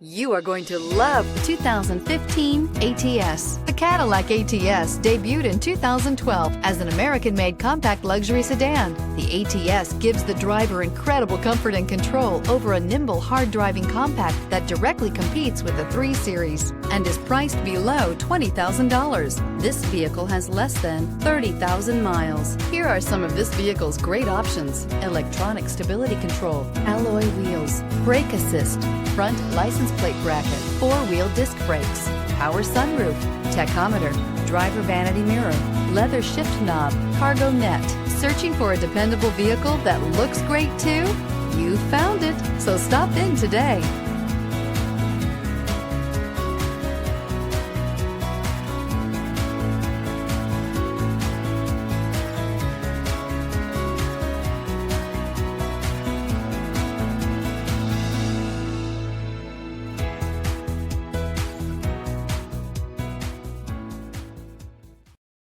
You are going to love the 2015 ATS. The Cadillac ATS debuted in 2012 as an American-made compact luxury sedan. The ATS gives the driver incredible comfort and control over a nimble, hard-driving compact that directly competes with the 3 Series and is priced below $20,000. This vehicle has less than 30,000 miles. Here are some of this vehicle's great options: electronic stability control, alloy wheels, brake assist, front license plate bracket, 4-wheel disc brakes, power sunroof, tachometer, driver vanity mirror, leather shift knob, cargo net. Searching for a dependable vehicle that looks great too? You found it, so stop in today.